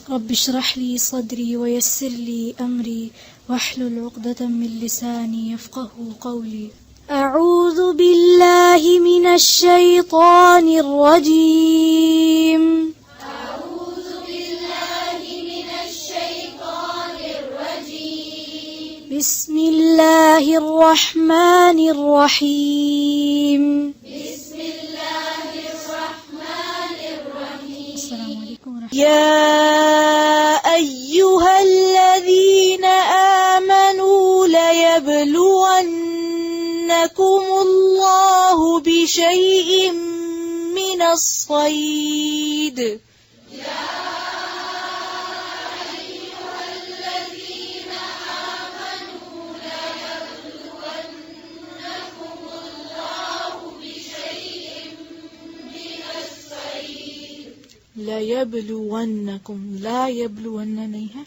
رب اشرح لي صدري ويسر لي أمري واحلل عقدة من لساني يفقه قولي. أعوذ بالله من الشيطان الرجيم. أعوذ بالله من الشيطان الرجيم. بسم الله الرحمن الرحيم. بسم الله الرحمن الرحيم. السلام عليكم ورحمة الله. يا أيها الذين آمنوا ليبلونكم الله بشيء من الصيد ليبلونكم لا يبلون नहीं है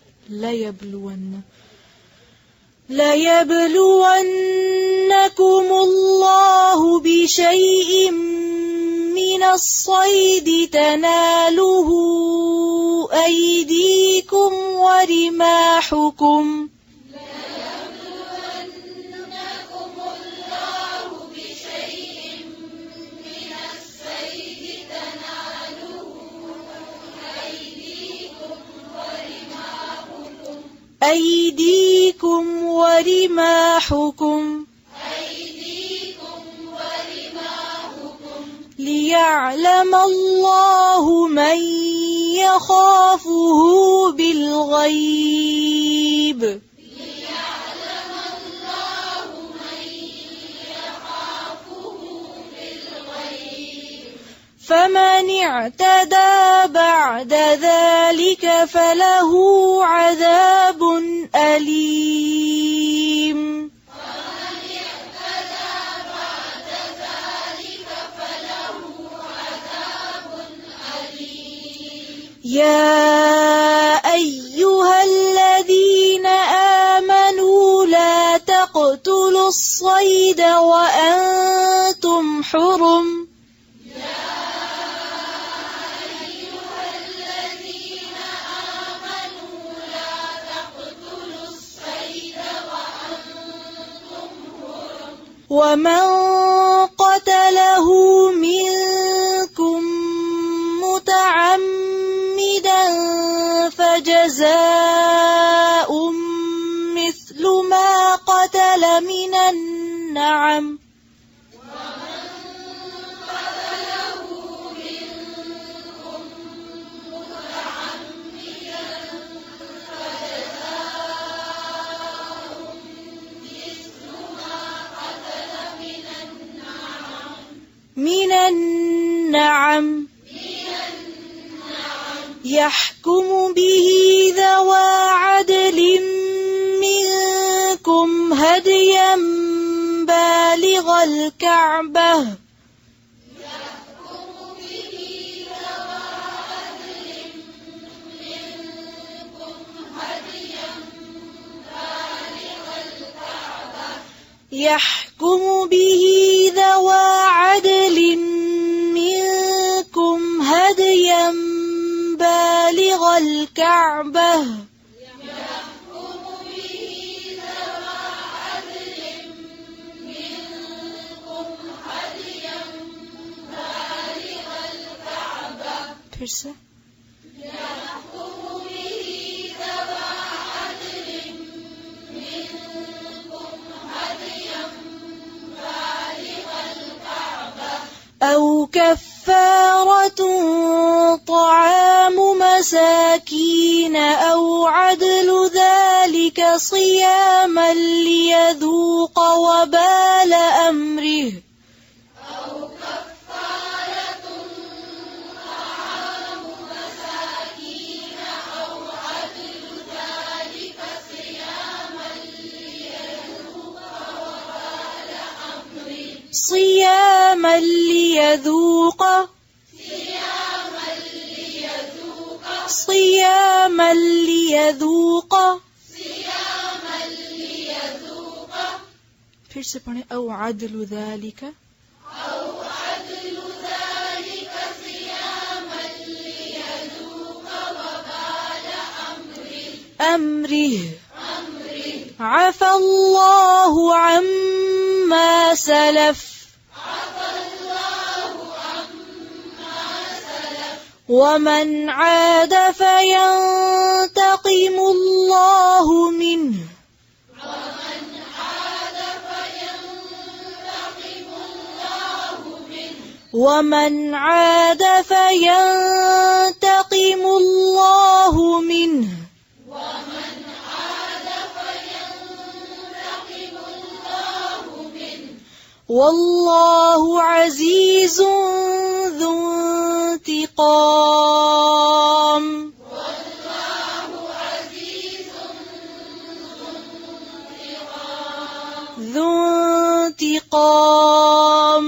ليبلونكم الله بشيء من الصيد تناله أيديكم ورماحكم أيديكم ورماحكم ليعلم الله من يخافه بالغيب فمن اعتدى بعد ذلك فله عذاب أليم. يا أيها الذين آمنوا لا تقتلوا الصيد وأنتم حرم ومن قتله منكم متعمدا فجزاء مثل ما قتل من النعم يحكم به ذوى عدل منكم هديا بالغ الكعبة يحكم به ذوى عدل منكم هديا بالغ الكعبة फिर से أو كفارة طعام مساكين أو عدل ذلك صياما ليذوق وبال أمره صياما ليذوق फिर से पढ़े औ अदलु ذلك أمره عفى الله عما سلف ومن عاد فينتقم الله منه ومن عاد فينتقم الله منه والله عزيز ذو انتقام ذو انتقام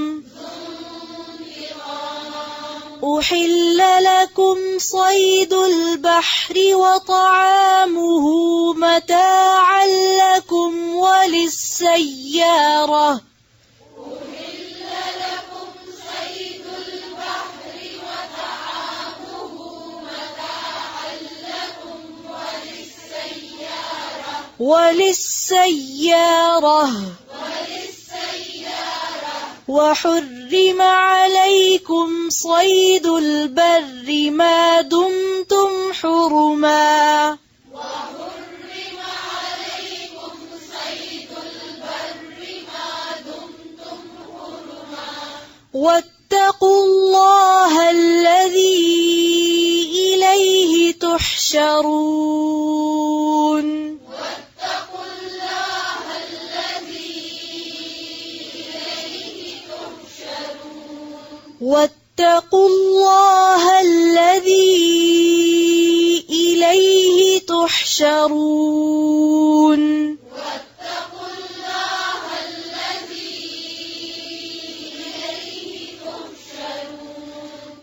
أحل لكم صيد البحر وطعامه متاعا لكم وللسيارة وحرم عليكم صيد البر ما دمتم حرما واتقوا الله الذي إليه تحشرون واتقوا الله الذي إليه تحشرون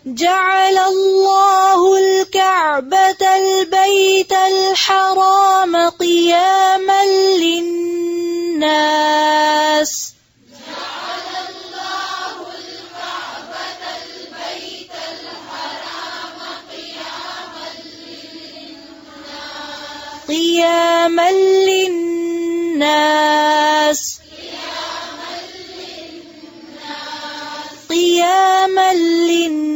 جعل الله الكعبة البيت الحرام قياما للناس قياما للناس قياما للناس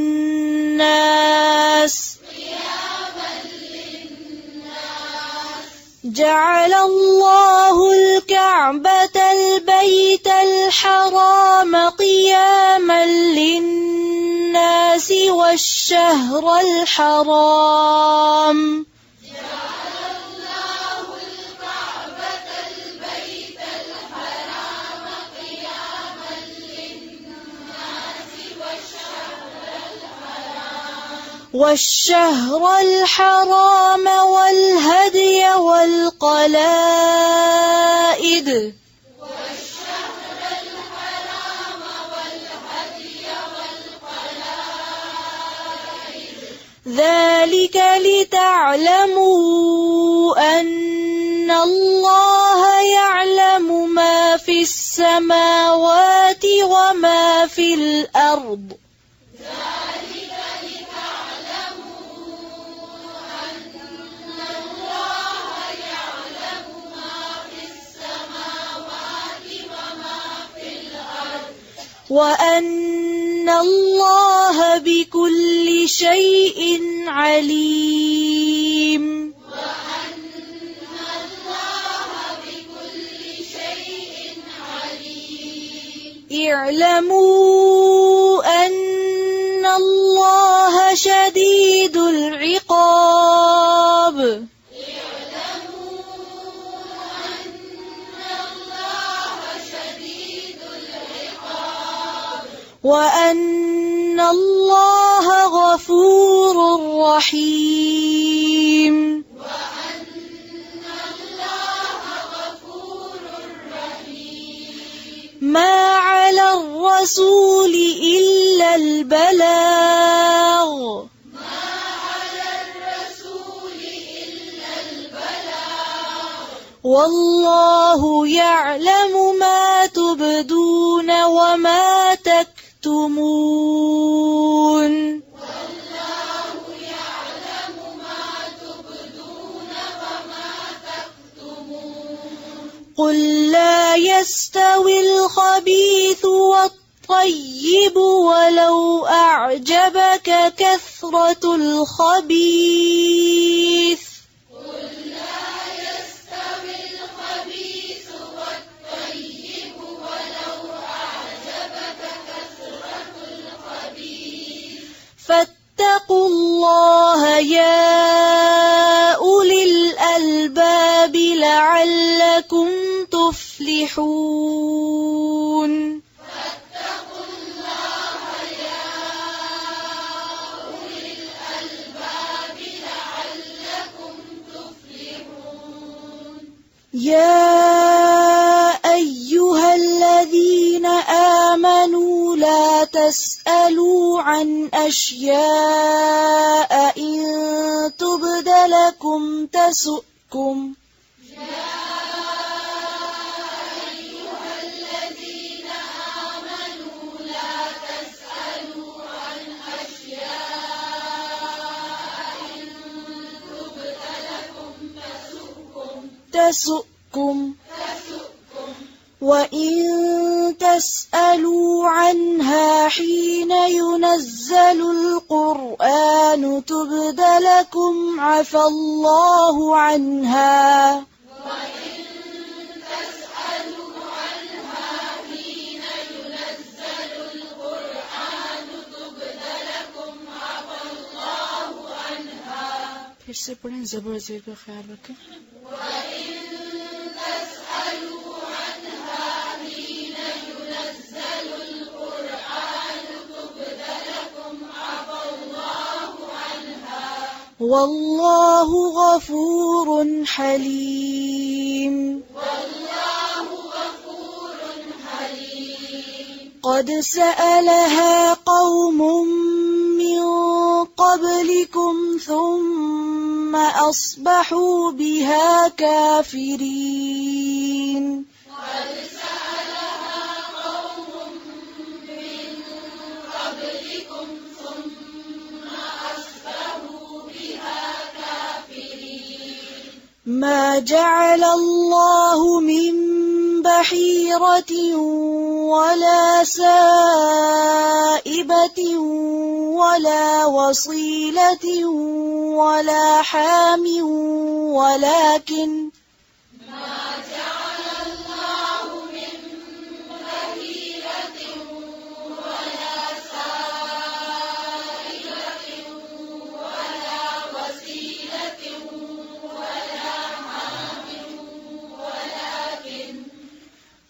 جعل الله الكعبة البيت الحرام قياما للناس والشهر الحرام والشهر الحرام والهدي والقلائد ذلك لتعلموا أن الله يعلم ما في السماوات وما في الأرض وأن الله بكل شيء عليم اعلموا أن الله شديد العقاب وأن الله غفور رحيم ما على الرسول إلا البلاغ والله يعلم ما تبدون وما تكتمون قل لا يستوي الخبيث والطيب ولو أعجبك كثرة الخبيث فاتقوا الله يا أولي الألباب لعلكم تفلحون فاتقوا الله يا أولي الألباب لعلكم تفلحون يا أيها الذين آمنوا لا تسألوا عن أشياء إن تبد لكم تسؤكم وإن تسألوا عنها حين ينزل القرآن تبد لكم عفى الله عنها फिर से पढ़ें ज़बर ज़ेर का ख्याल रखें والله غفور حليم قد سألها قوم من قبلكم ثم أصبحوا بها كافرين ما جعل الله من بحيرة ولا سائبة ولا وصيلة ولا حام ولكن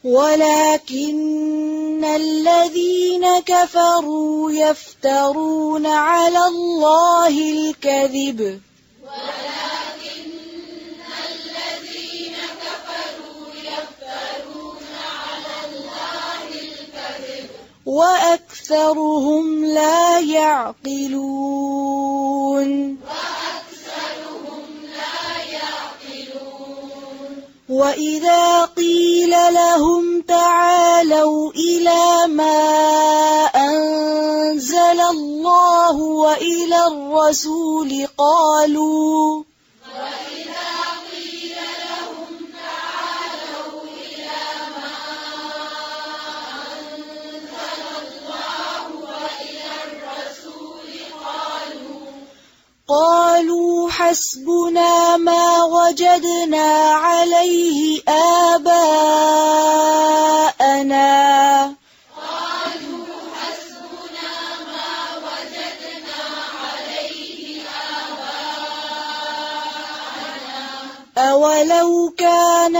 ولكن الذين كفروا يفترون على الله الكذب وأكثرهم لا يعقلون وإذا قيل لهم تعالوا إلى ما أنزل الله وإلى الرسول قالوا حسبنا ما وجدنا عليه آباءنا أولو كان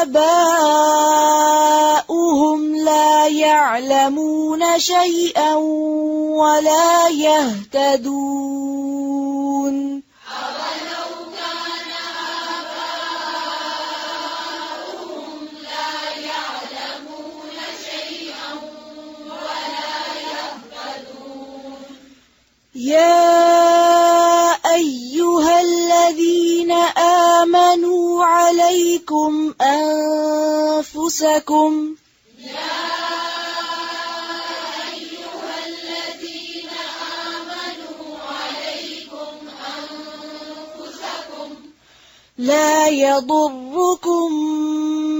آباؤهم لا يعلمون شيئا ولا يهتدون يا أيها الذين آمنوا عليكم أنفسكم لا يضركم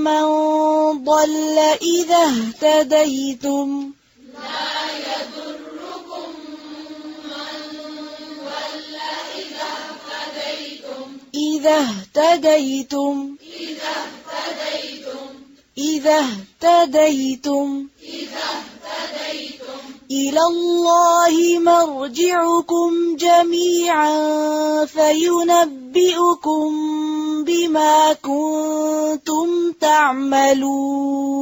من ضل إذا اهتديتم إذا اهتديتم إلى الله مرجعكم جميعا فينبئكم بما كنتم تعملون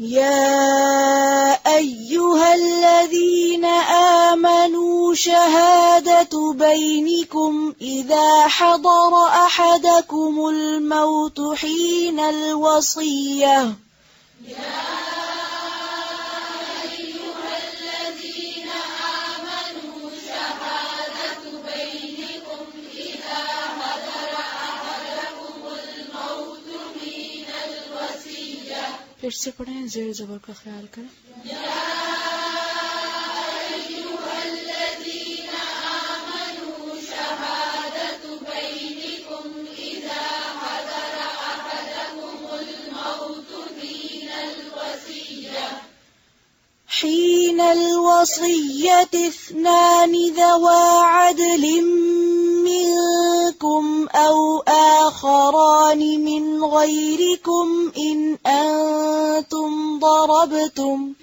يا أيها الذين آمنوا شهادة بينكم إذا حضر أحدكم الموت حين الوصية फिर से पढ़ें ज़ेर ज़बर का ख्याल करें حين الوصية اثنان ذوى عدل منكم أو آخران من غيركم إن أنتم ضربتم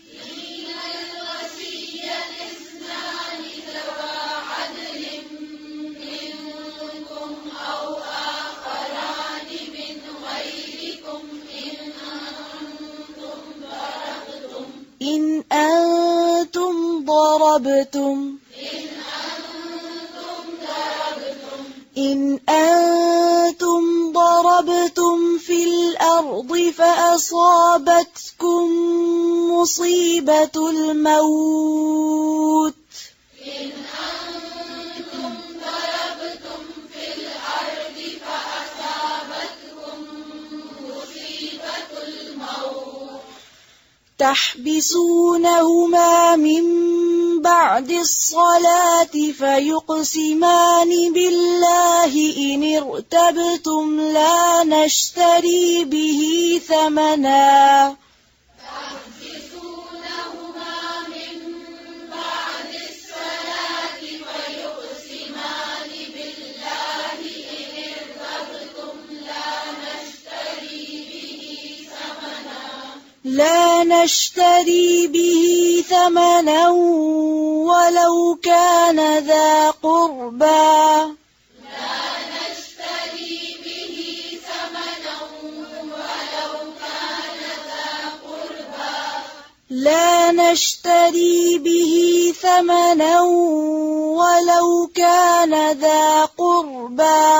إن أنتم ضربتم في الأرض فأصابتكم مصيبة الموت تحبسونهما من بعد الصلاة فيقسمان بالله إن ارتبتم لا نشتري به ثمنا لا نشتري به ثمنا ولو كان ذا قربى لا نشتري به ثمنا ولو كان ذا قربى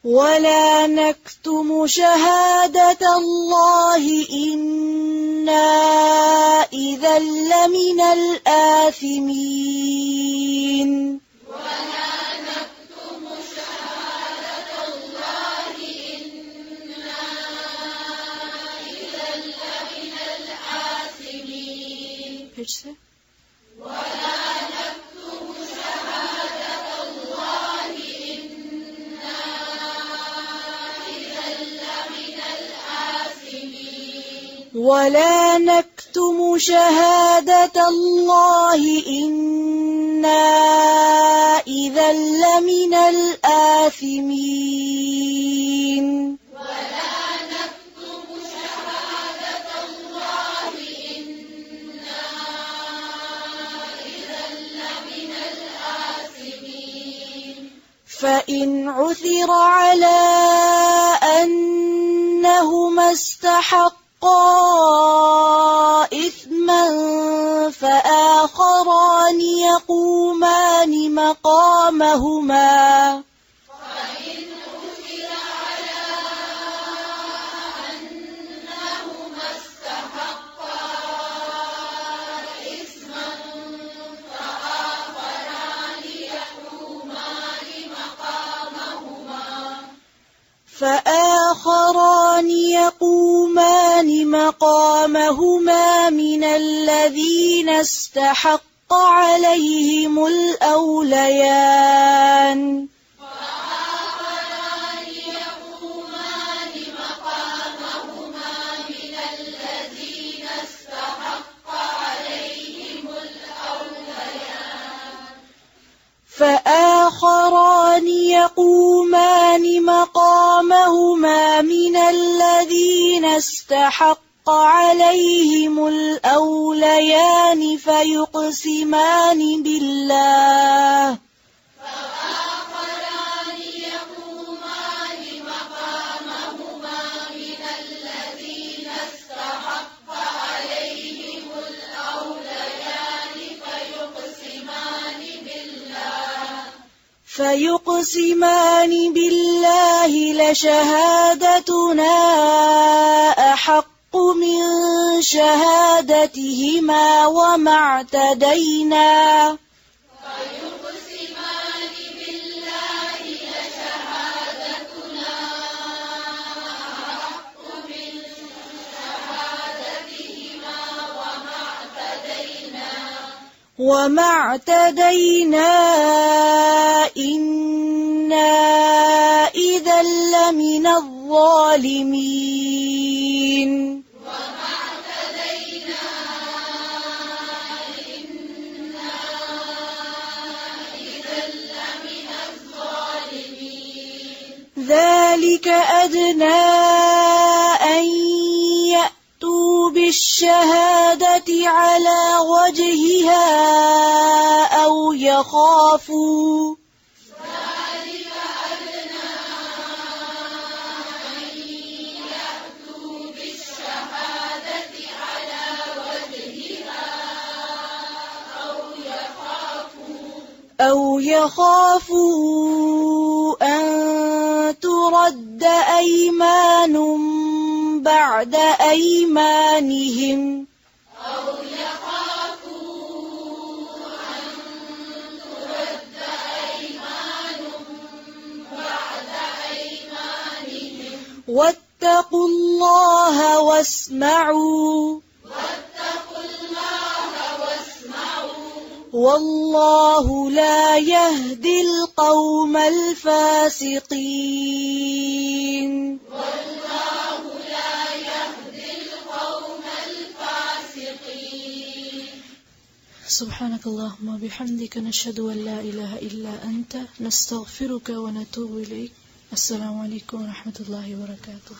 ولا نكتم شهادة الله إنا إذا لمن الآثمين फिर से ولا نكتم شهادة الله إنا إذا لمن الآثمين فإن عثر على أنهما استحقا إثما فآخران يقومان مقامهما فآخران يقومان مقامهما من الذين استحق عليهم الأوليان فآخران يقومان مقامهما من الذين استحق عليهم الأوليان فيقسمان بالله لشهادتنا أحق من شهادتهما وما اعتدينا إنا إذا لمن الظالمين ذلك أدنى أن يأتوا بالشهادة على وجهها أو يخافوا أن ترد أيمان بعد أيمانهم واتقوا الله واسمعوا والله لا يهدي القوم الفاسقين سبحانك اللهم وبحمدك نشهد أن لا إله إلا أنت نستغفرك ونتوب إليك. السلام عليكم ورحمة الله وبركاته.